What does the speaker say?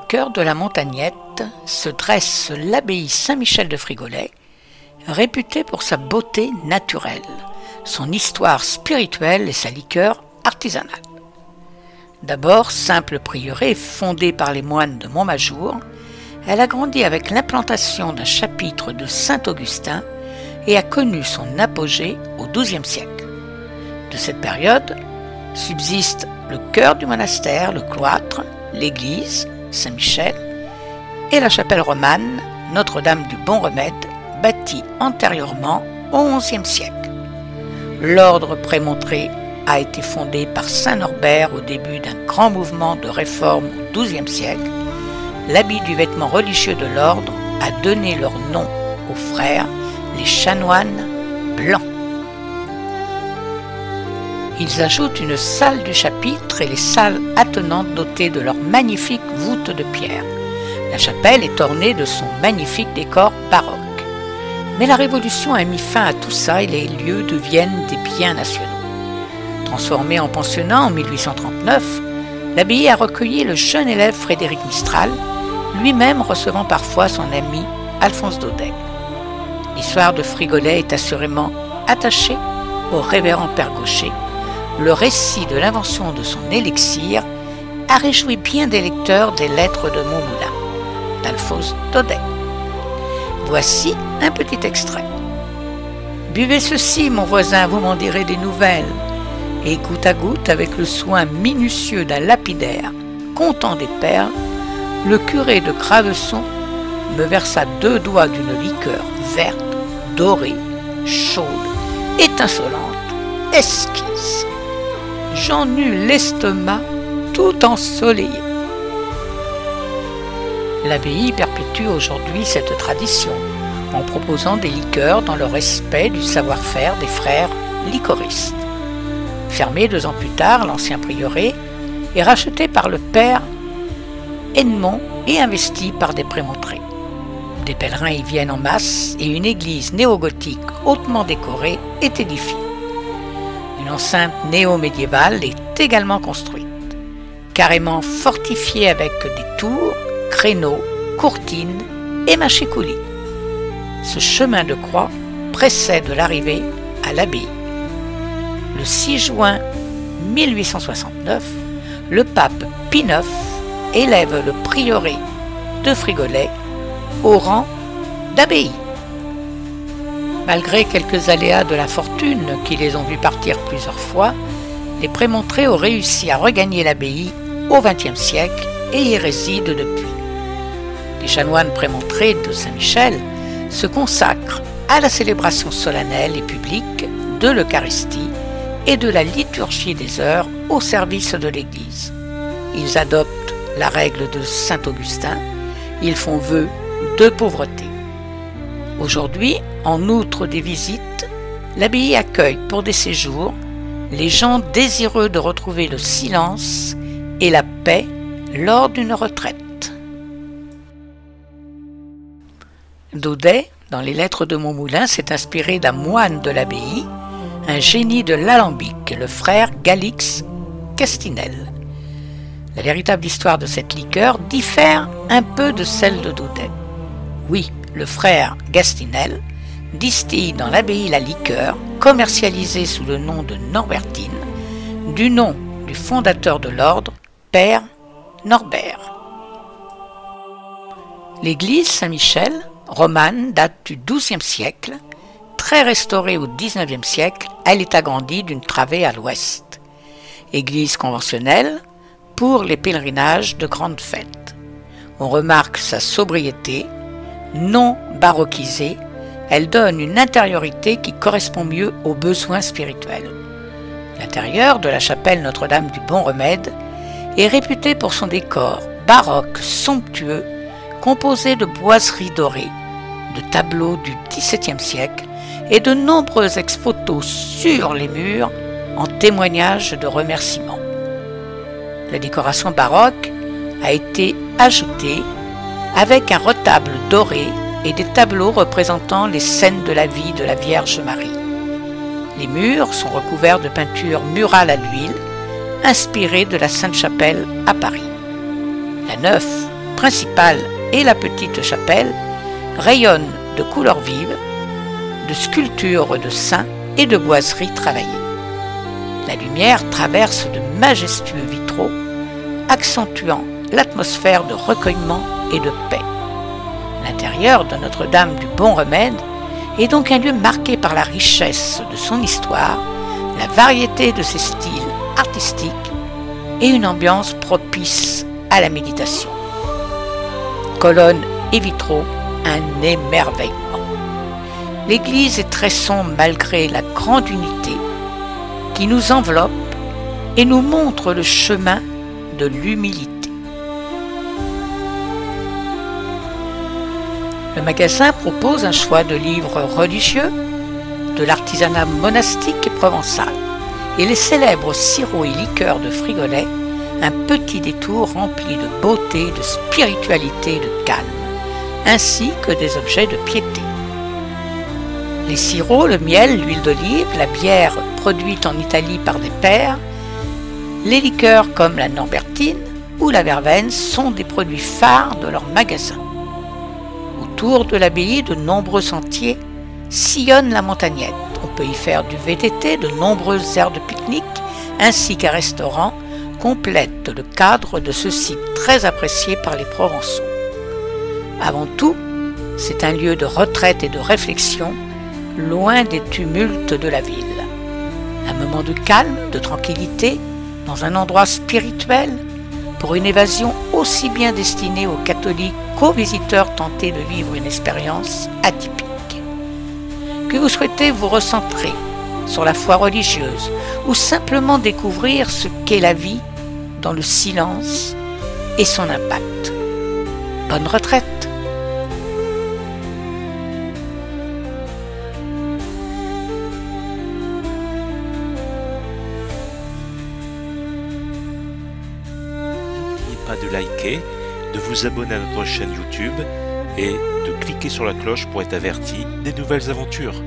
cœur de la Montagnette se dresse l'abbaye Saint-Michel de Frigolet, réputée pour sa beauté naturelle, son histoire spirituelle et sa liqueur artisanale. D'abord simple prieuré fondée par les moines de Montmajour, elle a grandi avec l'implantation d'un chapitre de Saint-Augustin et a connu son apogée au XIIe siècle. De cette période subsistent le chœur du monastère, le cloître, l'église Saint-Michel et la chapelle romane Notre-Dame du Bon Remède, bâtie antérieurement au XIe siècle. L'ordre prémontré a été fondé par saint Norbert au début d'un grand mouvement de réforme au XIIe siècle. L'habit du vêtement religieux de l'ordre a donné leur nom aux frères, les chanoines blancs. Ils ajoutent une salle du chapitre et les salles attenantes dotées de leurs magnifiques voûtes de pierre. La chapelle est ornée de son magnifique décor baroque. Mais la Révolution a mis fin à tout ça et les lieux deviennent des biens nationaux. Transformée en pensionnat en 1839, l'abbaye a recueilli le jeune élève Frédéric Mistral, lui-même recevant parfois son ami Alphonse Daudet. L'histoire de Frigolet est assurément attachée au révérend Père Gaucher. Le récit de l'invention de son élixir a réjoui bien des lecteurs des lettres de Montmoulin, d'Alphonse Daudet. Voici un petit extrait. « Buvez ceci, mon voisin, vous m'en direz des nouvelles. » Et goutte à goutte, avec le soin minutieux d'un lapidaire, comptant des perles, le curé de Graveson me versa 2 doigts d'une liqueur verte, dorée, chaude, étincelante, exquise. J'en eus l'estomac tout ensoleillé. L'abbaye perpétue aujourd'hui cette tradition en proposant des liqueurs dans le respect du savoir-faire des frères liquoristes. Fermé 2 ans plus tard, l'ancien prieuré est racheté par le père Edmond et investi par des prémontrés. Des pèlerins y viennent en masse et une église néo-gothique hautement décorée est édifiée. Une enceinte néo-médiévale est également construite, carrément fortifiée avec des tours, créneaux, courtines et mâchicoulis. Ce chemin de croix précède l'arrivée à l'abbaye. Le 6 juin 1869, le pape Pie IX élève le prieuré de Frigolet au rang d'abbaye. Malgré quelques aléas de la fortune qui les ont vus partir plusieurs fois, les prémontrés ont réussi à regagner l'abbaye au XXe siècle et y résident depuis. Les chanoines prémontrés de Saint-Michel se consacrent à la célébration solennelle et publique de l'Eucharistie et de la liturgie des heures au service de l'Église. Ils adoptent la règle de saint Augustin, ils font vœu de pauvreté. Aujourd'hui, en outre des visites, l'abbaye accueille pour des séjours les gens désireux de retrouver le silence et la paix lors d'une retraite. Daudet, dans les lettres de Montmoulin, s'est inspiré d'un moine de l'abbaye, un génie de l'alambic, le frère Galix Castinel. La véritable histoire de cette liqueur diffère un peu de celle de Daudet. Oui, le frère Gastinel distille dans l'abbaye la liqueur, commercialisée sous le nom de Norbertine, du nom du fondateur de l'ordre, Père Norbert. L'église Saint-Michel, romane, date du XIIe siècle. Très restaurée au XIXe siècle, elle est agrandie d'une travée à l'ouest. Église conventionnelle pour les pèlerinages de grandes fêtes. On remarque sa sobriété, non baroquisée, elle donne une intériorité qui correspond mieux aux besoins spirituels. L'intérieur de la chapelle Notre-Dame du Bon Remède est réputé pour son décor baroque somptueux, composé de boiseries dorées, de tableaux du XVIIe siècle et de nombreuses ex-photos sur les murs en témoignage de remerciements. La décoration baroque a été ajoutée avec un retable doré et des tableaux représentant les scènes de la vie de la Vierge Marie. Les murs sont recouverts de peintures murales à l'huile, inspirées de la Sainte-Chapelle à Paris. La nef principale et la petite chapelle rayonnent de couleurs vives, de sculptures de saints et de boiseries travaillées. La lumière traverse de majestueux vitraux, accentuant l'atmosphère de recueillement et de paix. L'intérieur de Notre-Dame du Bon Remède est donc un lieu marqué par la richesse de son histoire, la variété de ses styles artistiques et une ambiance propice à la méditation. Colonnes et vitraux, un émerveillement. L'église est très sombre malgré la grande unité qui nous enveloppe et nous montre le chemin de l'humilité. Le magasin propose un choix de livres religieux, de l'artisanat monastique et provençal, et les célèbres sirops et liqueurs de Frigolet, un petit détour rempli de beauté, de spiritualité et de calme, ainsi que des objets de piété. Les sirops, le miel, l'huile d'olive, la bière produite en Italie par des pairs, les liqueurs comme la Norbertine ou la Verveine sont des produits phares de leur magasin. Autour de l'abbaye, de nombreux sentiers sillonnent la montagnette. On peut y faire du VTT, de nombreuses aires de pique-nique ainsi qu'un restaurant complètent le cadre de ce site très apprécié par les Provençaux. Avant tout, c'est un lieu de retraite et de réflexion, loin des tumultes de la ville. Un moment de calme, de tranquillité, dans un endroit spirituel, pour une évasion aussi bien destinée aux catholiques qu'aux visiteurs tentés de vivre une expérience atypique. Que vous souhaitez vous recentrer sur la foi religieuse ou simplement découvrir ce qu'est la vie dans le silence et son impact. Bonne retraite! N'oubliez pas de liker, de vous abonner à notre chaîne YouTube et de cliquer sur la cloche pour être averti des nouvelles aventures.